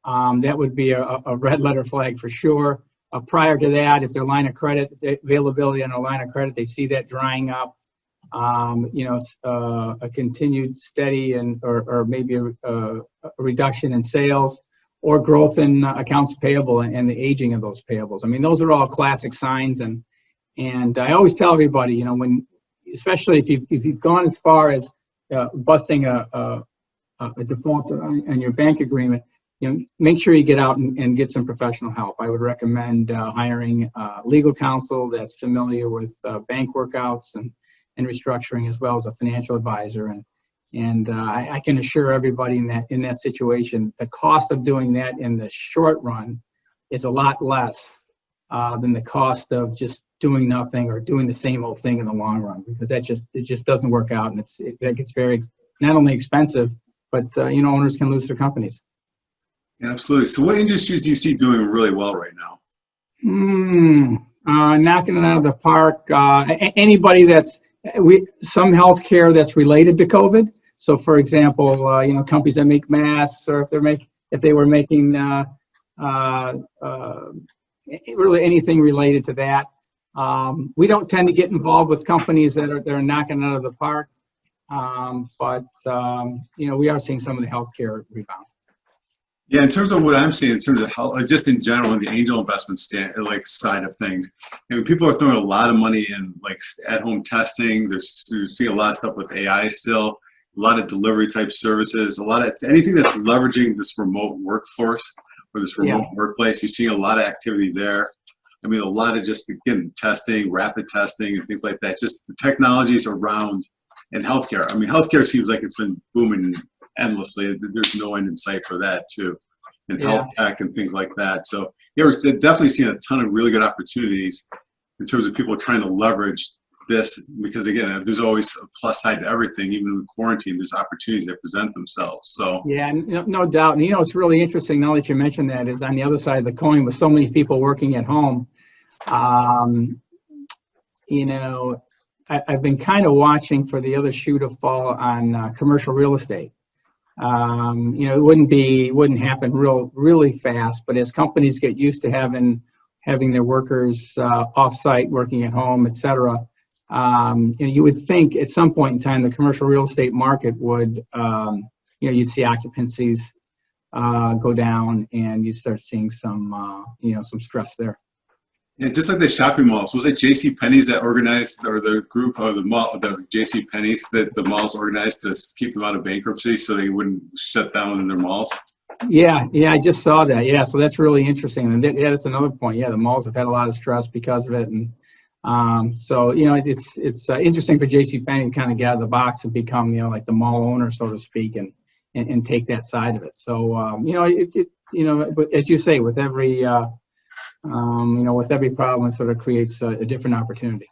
that would be a red letter flag for sure. Prior to that, if their line of credit, availability on a line of credit, they see that drying up, a continued steady or maybe a reduction in sales or growth in accounts payable and the aging of those payables. I mean, those are all classic signs. And I always tell everybody, especially if you've gone as far as busting a default on your bank agreement, make sure you get out and get some professional help. I would recommend hiring legal counsel that's familiar with bank workouts and restructuring, as well as a financial advisor. And I can assure everybody in that situation, the cost of doing that in the short run is a lot less than the cost of just doing nothing or doing the same old thing in the long run, because it just doesn't work out, and it gets very not only expensive, but owners can lose their companies. Yeah, absolutely. So what industries do you see doing really well right now? Knocking it out of the park. Anybody some healthcare that's related to COVID. So, for example, companies that make masks, or if they were making really anything related to that. We don't tend to get involved with companies that are knocking it out of the park, but we are seeing some of the healthcare rebound. Yeah, in terms of what I'm seeing, in terms of how, just in general, in the angel investment side of things, people are throwing a lot of money in at-home testing. They're seeing a lot of stuff with AI still, a lot of delivery type services, anything that's leveraging this remote workforce or this remote workplace. You're seeing a lot of activity there. I mean, a lot of just, again, testing, rapid testing and things like that. Just the technologies around in healthcare. I mean, healthcare seems like it's been booming endlessly. There's no end in sight for that too, and health tech and things like that. So we're definitely seeing a ton of really good opportunities in terms of people trying to leverage this, because again, there's always a plus side to everything. Even in quarantine, there's opportunities that present themselves. So yeah, no doubt. And it's really interesting now that you mentioned that, is on the other side of the coin, with so many people working at home. I've been kind of watching for the other shoe to fall on commercial real estate. It wouldn't happen really fast, but as companies get used to having their workers off-site, working at home, et cetera, you would think at some point in time the commercial real estate market would, you'd see occupancies go down, and you start seeing some stress there. Yeah, just like the shopping malls. Was it J.C. Penney's that organized, or the group, or the J.C. Penney's that the malls organized to keep them out of bankruptcy so they wouldn't shut down in their malls? Yeah, I just saw that. Yeah, so that's really interesting. And that's another point. Yeah, the malls have had a lot of stress because of it. And so, it's interesting for J.C. Penney to kind of get out of the box and become, like the mall owner, so to speak, and take that side of it. So, but as you say, with every problem, it sort of creates a different opportunity.